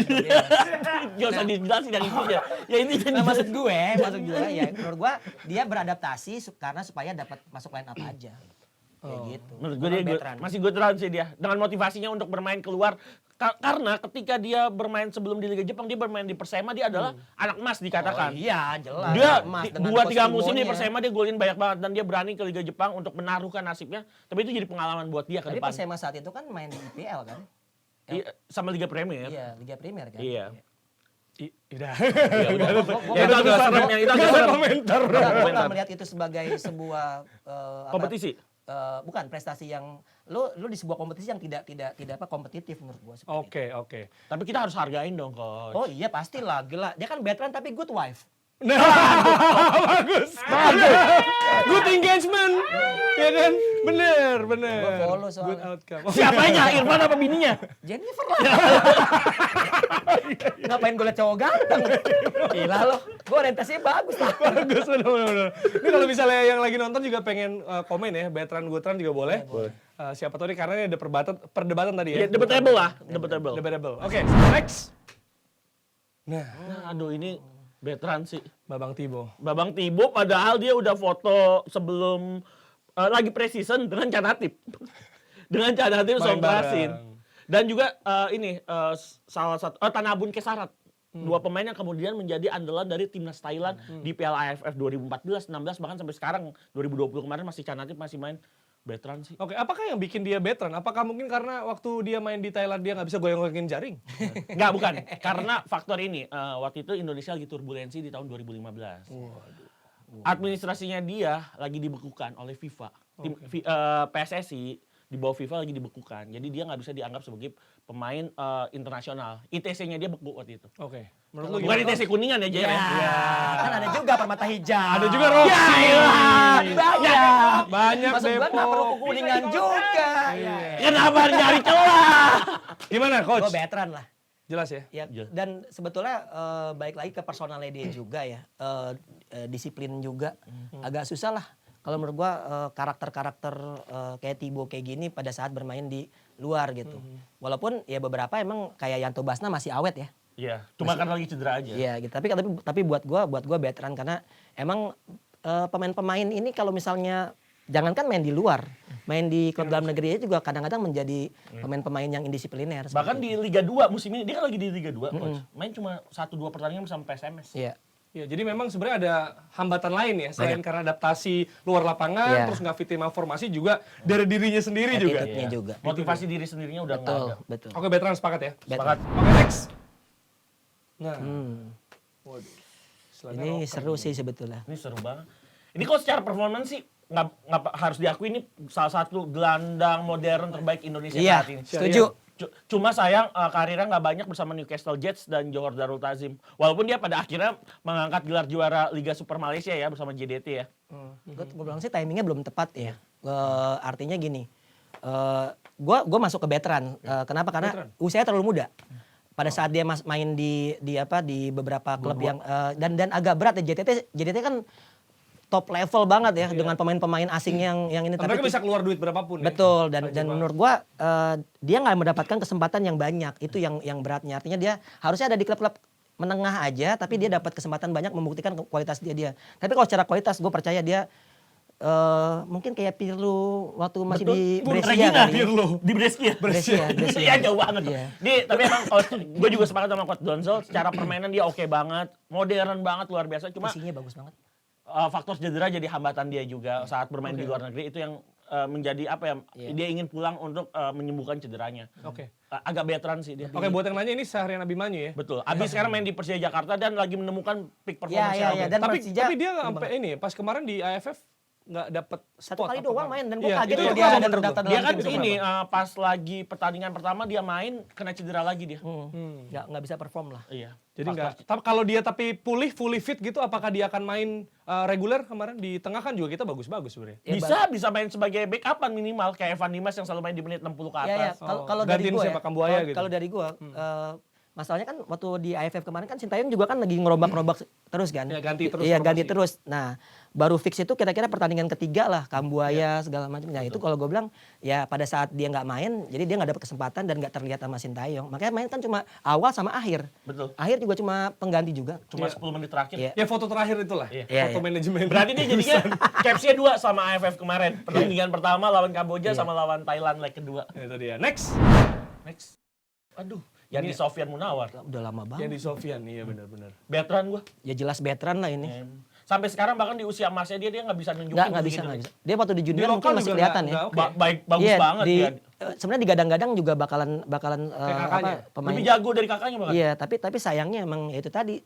Gak usah dijelasin yang intinya. Ya ini Nah, maksud gue ya menurut gue dia beradaptasi karena supaya dapat masuk line up aja. Kayak gitu. Menurut gue dia masih Gutran sih dia. Dengan motivasinya untuk bermain keluar. Karena ketika dia bermain sebelum di Liga Jepang, dia bermain di Persema, dia adalah anak emas dikatakan. Oh, iya jelas. Dia Emas 2-3 musim di Persema dia golin banyak banget. Dan dia berani ke Liga Jepang untuk menaruhkan nasibnya. Tapi itu jadi pengalaman buat dia ke Tapi depan. Persema saat itu kan main di IPL kan? Iya, sama Liga Premier. Iya, Liga Premier kan? Iya. Udah. Ya itu agak serem yang itu agak serem. Komentar. Gue nggak melihat itu sebagai sebuah Kompetisi. Bukan prestasi yang lu di sebuah kompetisi yang tidak apa kompetitif menurut gue. Oke. Tapi kita harus hargain dong, Coach. Oh iya pastilah, gila. Dia kan veteran tapi good wife. Nah, bagus. Good engagement. Ya kan? Bener. Gua follow soalnya. Good outcome. Siapanya? Irfan apa bininya? Jennifer lah. Ngapain gue liat cowok ganteng? Gila loh. Gue orientasinya bagus lah. Bagus, bener. Ini kalau misalnya yang lagi nonton juga pengen komen ya, Bertrand Gutran juga boleh. Siapa tahu nih karena ini ada perdebatan tadi ya. Debatable lah. Debatable. Oke, next. Nah, aduh ini Veteran sih. Babang Tibo. Babang Tibo padahal dia udah foto sebelum lagi preseason dengan Canatip. Dengan Canatip Main Songkrasin. bareng. Dan juga salah satu Tanabun Kesarat. Dua pemain yang kemudian menjadi andalan dari timnas Thailand di Piala AFF 2014, 16 bahkan sampai sekarang 2020 kemarin masih Canatip masih main. Veteran sih. Oke, apakah yang bikin dia veteran? Apakah mungkin karena waktu dia main di Thailand dia nggak bisa goyang-goyangin jaring? Enggak, bukan. Karena faktor ini, waktu itu Indonesia lagi turbulensi di tahun 2015. Administrasinya dia lagi dibekukan oleh FIFA. PSSI di bawah FIFA lagi dibekukan. Jadi dia nggak bisa dianggap sebagai pemain internasional. ITC-nya dia beku waktu itu. Oke. Menurut lu Bukan gimana? ITC Kuningan ya, Jay. Ya, kan ada juga permata hijau. Ada juga Rocky. Ya, iyalah. Banyak Maksud gua Depok. nggak perlu kuningan juga. Kenapa nyari celah? Gimana Gue coach? veteran lah. Jelas ya? Ya, Jelas. dan sebetulnya baik lagi ke personalnya dia juga ya. Disiplin juga. Agak susah lah. Kalau menurut gua karakter-karakter kayak Tibo kayak gini pada saat bermain di luar gitu. Walaupun ya beberapa emang kayak Yanto Basna masih awet ya. Iya, cuma karena lagi cedera aja. Iya gitu. Tapi buat gua veteran karena emang pemain-pemain ini kalau misalnya jangankan main di luar, main di klub dalam negeri aja juga kadang-kadang menjadi pemain-pemain yang indisipliner. Bahkan di Liga 2 musim ini, dia kan lagi di Liga 2, Coach. Main cuma 1-2 pertandingan sama PSMS. Iya. Ya, jadi memang sebenarnya ada hambatan lain ya selain karena adaptasi luar lapangan, Iya. terus nggak fit sama formasi juga dari dirinya sendiri juga. Attitude-nya juga. Motivasi diri sendirinya udah nggak ada. Betul. Oke, veteran sepakat ya. Sepakat. Oke, next. Nah, waduh. Selanjutnya Ini Rocker. seru sih sebetulnya. Ini seru banget. Ini kok secara performance sih nggak harus diakui ini salah satu gelandang modern terbaik Indonesia Iya, saat ini. setuju. Cuma sayang karirnya nggak banyak bersama Newcastle Jets dan Johor Darul Tazim. Walaupun dia pada akhirnya mengangkat gelar juara Liga Super Malaysia ya bersama JDT ya. Gue bilang sih timingnya belum tepat ya. Artinya gini, gue masuk ke veteran. Kenapa? Karena usianya terlalu muda. Pada saat dia main di beberapa klub yang dan agak berat ya JDT kan top level banget ya dengan pemain-pemain asing yang ini. Dan mereka bisa keluar duit berapapun ya. Betul dan menurut gua dia nggak mendapatkan kesempatan yang banyak itu yang beratnya. Artinya dia harusnya ada di klub-klub menengah aja tapi dia dapat kesempatan banyak membuktikan kualitas dia. Tapi kalau secara kualitas gue percaya dia mungkin kayak Pirlo waktu masih di Brescia Regina kali ya. Pirlo di Brescia. Brescia. Iya jauh banget. Iya. Tapi emang gue juga sepakat sama Coach Donzel. Secara permainan dia oke banget, modern banget, luar biasa. Cuma Isinya bagus banget. faktor cedera jadi hambatan dia juga saat bermain di luar negeri itu yang menjadi apa ya? Dia ingin pulang untuk menyembuhkan cederanya. Oke. Agak veteran sih dia. Oke, buat yang nanya ini Syahrian Abimanyu ya. Betul. Abis sekarang main di Persija Jakarta dan lagi menemukan peak performance Iya. Dan Tapi Persija dia nggak sampai ini ya, pas kemarin di AFF nggak dapet satu spot kali apa doang kan? main dan gue Iya, kaget itu loh yang dia gua ada menurut terdaftar Dia dalam kan tim ini pas lagi pertandingan pertama dia main kena cedera lagi dia. nggak bisa perform lah. Iya. Jadi nggak. Tapi kalau dia pulih, fully fit gitu, apakah dia akan main reguler kemarin di tengah kan juga kita bagus-bagus sebenarnya. Ya, Bisa main sebagai backupan minimal kayak Evan Dimas yang selalu main di menit 60 ke atas. Ya. Kalau dari gantiin gue siapa, Kambuaya gitu? Kalau dari gue masalahnya kan waktu di AFF kemarin kan Sintayong juga kan lagi ngerombak-ngerombak terus kan. Ya, ganti terus Iya, formasi. ganti terus. Nah, baru fix itu kira-kira pertandingan ketiga lah, Kambuaya segala macam. Nah, itu kalau gue bilang ya pada saat dia nggak main, jadi dia nggak dapat kesempatan dan nggak terlihat sama Sintayong. Makanya main kan cuma awal sama akhir. Betul. Akhir juga cuma pengganti juga. Cuma 10 menit terakhir. Iya. Ya foto terakhir itulah. Iya, Foto iya. manajemen. Berarti dia jadinya capsnya 2 sama AFF kemarin. Pertandingan pertama lawan Kamboja sama lawan Thailand leg kedua. Itu dia. Next. Aduh, yang di Sofyan Munawar. Udah lama banget. Yang di Sofyan, iya benar-benar. Veteran gua. Ya jelas veteran lah ini. Sampai sekarang bahkan di usia emasnya dia nggak bisa nunjukin. Nggak bisa. Dia waktu di junior mungkin masih kelihatan ya. Bagus Iya, banget ya. Sebenarnya digadang-gadang juga bakalan kakaknya. pemain. Lebih jago dari kakaknya bahkan. Iya, tapi sayangnya emang ya itu tadi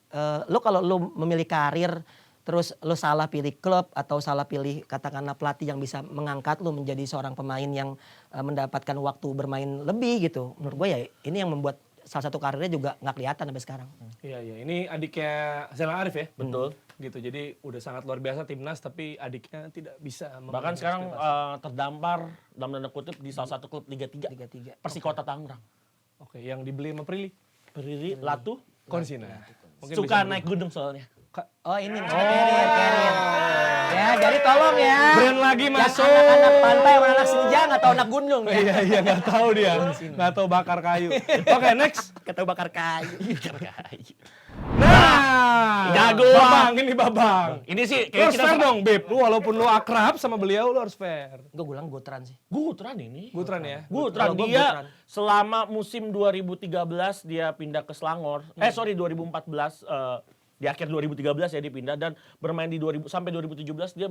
lo kalau lo memilih karir terus lo salah pilih klub atau salah pilih katakanlah pelatih yang bisa mengangkat lo menjadi seorang pemain yang mendapatkan waktu bermain lebih gitu. Menurut gue ya ini yang membuat salah satu karirnya juga nggak kelihatan sampai sekarang. Iya. Ini adiknya Zainal Arif ya? Betul. Gitu, jadi udah sangat luar biasa timnas tapi adiknya tidak bisa. Bahkan sekarang terdampar dalam tanda kutip di salah satu klub Liga 3. Liga 3. Persikota Tangerang. Oke, yang dibeli sama Prilly. Berdiri Latu. Konsina. Mungkin Suka bisa naik gunung soalnya. Oh ini carrier. Ya jadi tolong ya. brand lagi masuk. Anak pantai sama anak senja nggak tahu anak gunung ya. Iya nggak tahu dia, nggak tahu bakar kayu. Oke next. Kata bakar kayu. Kayu. Nah, Jago. Babang, ini Babang. Ini sih Lu kayak harus fair dong, Beb. Lu walaupun lu akrab sama beliau, lu harus fair. Gue bilang Gutran sih. Gutran ini. Gutran ya. Gutran, Kalau gua dia Gutran. selama musim 2013 dia pindah ke Selangor. 2014 di akhir 2013 ya dia pindah dan bermain di 2000 sampai 2017 dia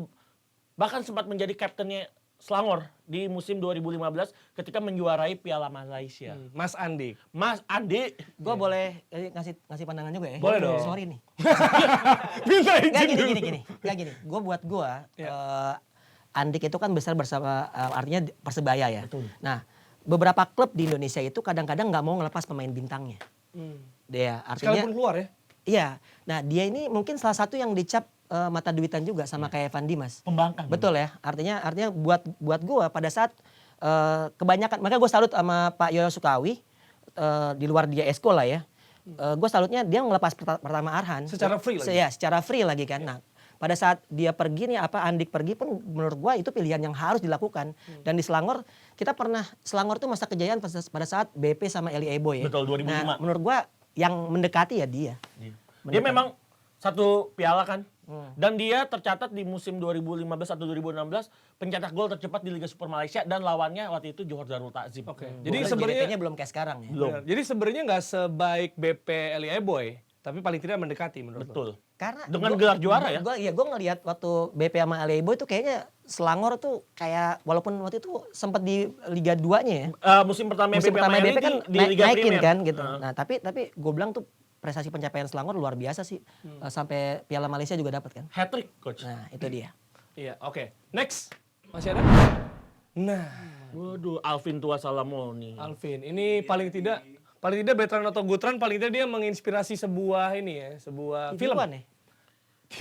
bahkan sempat menjadi kaptennya Selangor di musim 2015 ketika menjuarai Piala Malaysia. Mas Andi. Mas Andi, Gue boleh ngasih pandangan juga ya? Boleh dong. Sorry nih. Minta Nggak izin dulu. gini. Nggak gini. Gue Andik itu kan besar bersama artinya Persebaya ya. Nah, beberapa klub di Indonesia itu kadang-kadang nggak mau ngelepas pemain bintangnya. Dia artinya Sekalipun keluar ya. iya. Nah, dia ini mungkin salah satu yang dicap mata duitan juga sama kayak Evan Dimas. pembangkang. Betul ya. Artinya buat gue pada saat kebanyakan, makanya gue salut sama Pak Yoyo Sukawi di luar dia esko lah ya. Gue salutnya dia ngelepas pertama Arhan. Secara free lagi. Ya, secara free lagi kan. Nah, pada saat dia pergi nih Andik pergi pun menurut gue itu pilihan yang harus dilakukan. Dan di Selangor Selangor tuh masa kejayaan pada saat BP sama Eli Eboy ya. Betul, 2005. Nah, menurut gue yang mendekati ya dia. Dia memang satu piala kan. Dan dia tercatat di musim 2015 atau 2016 pencetak gol tercepat di Liga Super Malaysia dan lawannya waktu itu Johor Darul Takzim. Oke. Jadi Jadi sebenarnya GDP-nya belum kayak sekarang ya. Belum. Benar. Jadi sebenarnya nggak sebaik BP Eli Eboy, tapi paling tidak mendekati menurut lo. Betul. Karena Dengan gelar juara ya? Gue ngelihat waktu BP sama Eli Eboy itu kayaknya Selangor tuh kayak walaupun waktu itu sempat di Liga 2-nya ya. Musim pertama Musim BP pertama sama BP Eli kan di Liga naikin Premier. kan gitu. Nah, tapi gue bilang tuh prestasi pencapaian Selangor luar biasa sih. Sampai Piala Malaysia juga dapat kan. Hat-trick coach. Nah, itu dia. Iya, oke. Next. Masih ada? Nah, Waduh, Alvin Tua Salamoni. Alvin, ini paling tidak Bertrand atau Gutran paling tidak dia menginspirasi sebuah ini ya, sebuah film. Film ya?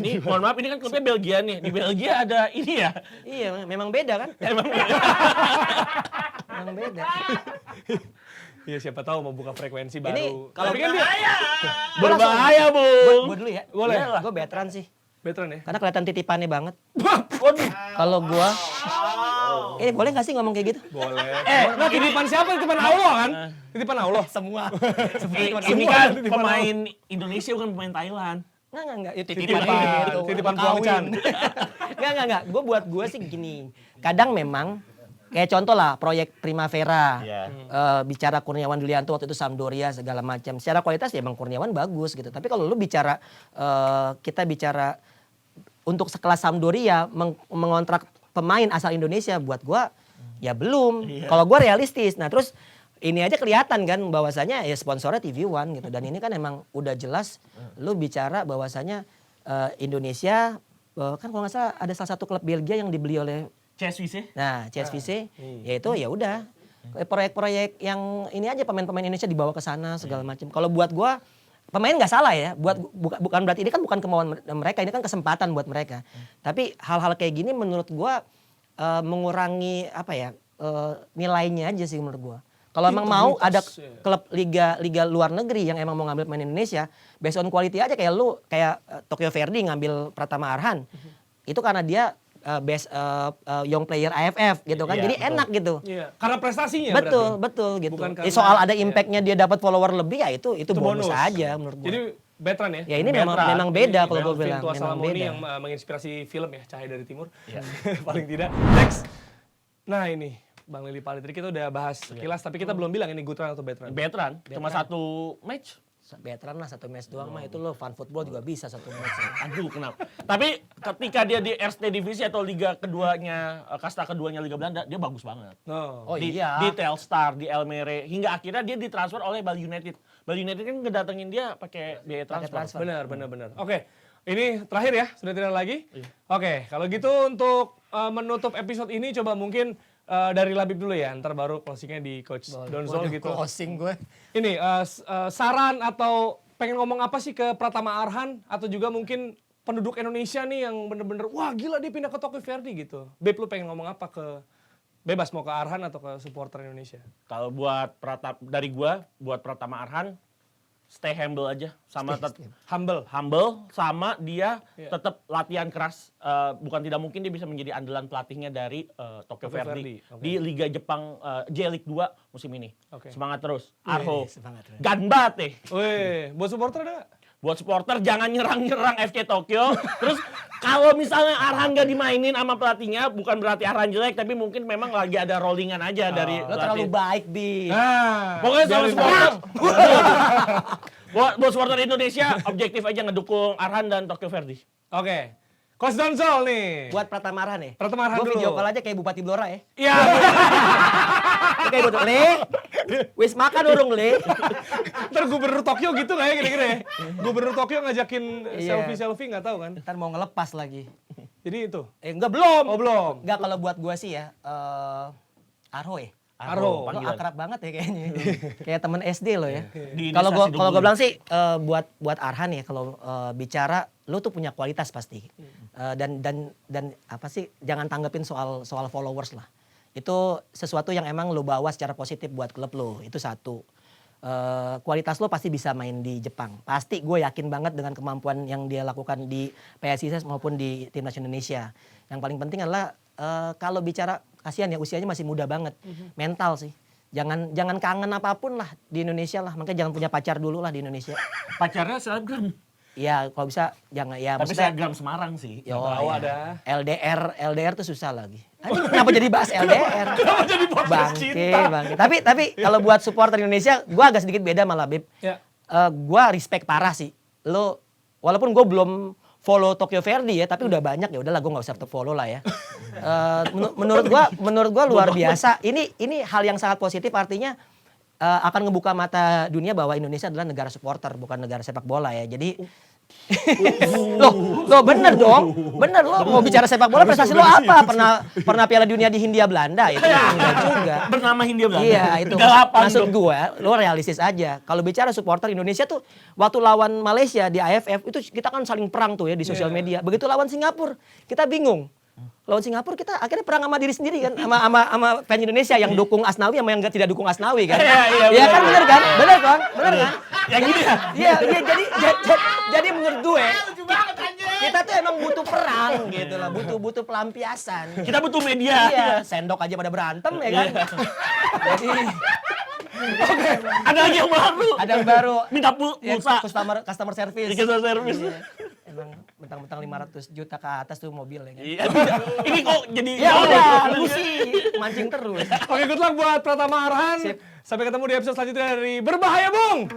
Ini mohon maaf ini kan klubnya Belgia nih. Di Belgia ada ini ya. Iya, memang beda kan? Emang Memang beda. Iya, siapa tahu mau buka frekuensi Ini baru. kalau Tapi kan dia berbahaya, Bung. Gue dulu ya. Boleh. Gue veteran sih. Bertrand ya. Karena kelihatan titipannya banget. Waduh. Kalau gue boleh gak sih ngomong kayak gitu? Boleh. Nah, titipan siapa? Titipan Allah kan? Titipan Allah. Semua. Ini kan pemain Indonesia bukan pemain Thailand. Enggak. Ya, Titipan. gitu. Titipan Kawin. Puang Chan. Enggak. Buat gue sih gini. Kadang memang kayak contoh lah proyek Primavera. Iya. Bicara Kurniawan Julianto waktu itu Sampdoria segala macam. Secara kualitas ya emang Kurniawan bagus gitu. Tapi kalau lu bicara kita bicara untuk sekelas Sampdoria mengontrak pemain asal Indonesia buat gua ya belum. Kalau gua realistis. Nah, terus ini aja kelihatan kan bahwasanya ya sponsornya TV One gitu. Dan ini kan emang udah jelas lu bicara bahwasanya Indonesia kan kalau nggak salah ada salah satu klub Belgia yang dibeli oleh CSVC. nah CSVC yaitu ya udah proyek-proyek yang ini aja pemain-pemain Indonesia dibawa ke sana segala macam. Kalau buat gua pemain nggak salah ya, bukan berarti ini kan bukan kemauan mereka, ini kan kesempatan buat mereka. Tapi hal-hal kayak gini menurut gua mengurangi nilainya aja sih menurut gua. Kalau emang mau ada klub liga luar negeri yang emang mau ngambil pemain Indonesia, based on quality aja kayak Tokyo Verdy ngambil Pratama Arhan. Itu karena dia best young player AFF gitu kan. Iya, Jadi betul. enak gitu. Iya, karena prestasinya Betul gitu. Bukan karena- Soal ada impactnya dia dapat follower lebih ya itu bonus aja menurut gua. Jadi Bertrand ya. Ya ini memang beda kalau gue bilang, Tua memang Salamoni beda. yang menginspirasi film ya Cahaya dari Timur. Paling tidak. Next. Nah ini Bang Lili Palitri kita udah bahas sekilas tapi kita belum bilang ini Gutran atau Bertrand. Veteran, cuma satu match. Veteran lah satu match doang mah itu lo fun football juga bisa satu match. Aduh, kenapa? Tapi ketika dia di Eerste Divisi atau liga keduanya, kasta keduanya Liga Belanda, dia bagus banget. No. Oh di, iya. di Telstar, di Almere, hingga akhirnya dia ditransfer oleh Bali United. Bali United kan ngedatengin dia pakai biaya transfer. Benar. Oke. Ini terakhir ya, sudah tidak lagi. Oke, kalau gitu untuk menutup episode ini coba mungkin dari Labib dulu ya, ntar baru closingnya di Coach Donzol gitu. Closing gue. Ini saran atau pengen ngomong apa sih ke Pratama Arhan atau juga mungkin penduduk Indonesia nih yang bener-bener wah gila dia pindah ke Tokyo Verdy gitu. Beb lu pengen ngomong apa bebas mau ke Arhan atau ke supporter Indonesia? Kalau buat dari gua, buat Pratama Arhan, stay humble aja, sama humble sama dia tetap latihan keras. Bukan tidak mungkin dia bisa menjadi andalan pelatihnya dari Tokyo Verdy Okay. di Liga Jepang J-League 2 musim ini. Oke. Semangat terus, Arho. semangat terus. Ganbate. Weh, buat supporter ada nggak? buat supporter jangan nyerang-nyerang FC Tokyo. Terus kalau misalnya Arhan nggak dimainin sama pelatihnya, bukan berarti Arhan jelek, tapi mungkin memang lagi ada rollingan aja dari Lo terlalu baik, Bi. Nah, Pokoknya sama biarin supporter. aja. Buat supporter Indonesia, objektif aja ngedukung Arhan dan Tokyo Verdy. Oke. Coach Donsol nih. Buat Pratama Arhan ya? Pratama Arhan Gue dulu. video call aja kayak Bupati Blora ya. Iya. Lu kayak betul, Le. Wis makan urung, Le. Ntar gubernur Tokyo gitu nggak ya kira-kira ya? Gubernur Tokyo ngajakin Iya. selfie nggak tahu kan? Ntar mau ngelepas lagi. Jadi itu. Enggak, belum. Oh belum. Enggak, kalau buat gua sih ya, Arho ya. Arho. Lo panggilan. akrab banget ya kayaknya. Kayak temen SD lo ya. Di Kalau gua inisiasi kalau dulu. gua bilang sih buat Arhan ya, kalau bicara lo tuh punya kualitas pasti. Dan apa sih, jangan tanggepin soal followers lah. Itu sesuatu yang emang lo bawa secara positif buat klub lo. Itu satu. Kualitas lo pasti bisa main di Jepang. Pasti gue yakin banget dengan kemampuan yang dia lakukan di PSIS maupun di Timnas Indonesia. Yang paling penting adalah kalau bicara, kasihan ya usianya masih muda banget. Mental sih. Jangan kangen apapun lah di Indonesia lah. Makanya jangan punya pacar dulu lah di Indonesia. Pacarnya selebgram. Iya, kalau bisa jangan ya. Tapi maksudnya- selebgram Semarang sih. Yo, tahu ya. ada. LDR tuh susah lagi. Aduh, kenapa jadi bahas LDR? Kenapa jadi podcast Bangke, cinta? bangke. Tapi kalau buat supporter Indonesia, gue agak sedikit beda malah, Bib. Ya. Gue respect parah sih. Lo, walaupun gue belum follow Tokyo Verdy ya, tapi udah banyak, ya udahlah gue nggak usah follow lah ya. Menurut gua luar biasa. Ini hal yang sangat positif, artinya akan ngebuka mata dunia bahwa Indonesia adalah negara supporter, bukan negara sepak bola ya. Jadi Loh bener dong, bener lo mau bicara sepak bola prestasi lo apa? Pernah Piala Dunia di Hindia Belanda itu enggak juga. Bernama Hindia Belanda. Iya itu 38 maksud dong. gue, lo realistis aja. Kalau bicara supporter Indonesia tuh waktu lawan Malaysia di AFF itu kita kan saling perang tuh ya di sosial media. Begitu lawan Singapura kita bingung. Lawan Singapura kita akhirnya perang sama diri sendiri kan, sama fans Indonesia yang dukung Asnawi sama yang tidak dukung Asnawi kan. Iya kan bener kan? Bener kan? Bener kan? Yang gini ya. Iya, jadi menurut gue kita tuh emang butuh perang gitu lah, butuh pelampiasan. Kita butuh media. Iya, sendok aja pada berantem ya kan. Jadi Ada lagi yang baru. ada yang baru Minta ya, pulsa. customer service. Customer service. Iya. Emang mentang-mentang 500 juta ke atas tuh mobil ya kan. Iya. Ini kok jadi Ya udah, lu sih mancing terus. Oke, good luck buat Pratama Arhan. Sip. Sampai ketemu di episode selanjutnya dari Berbahaya Bung.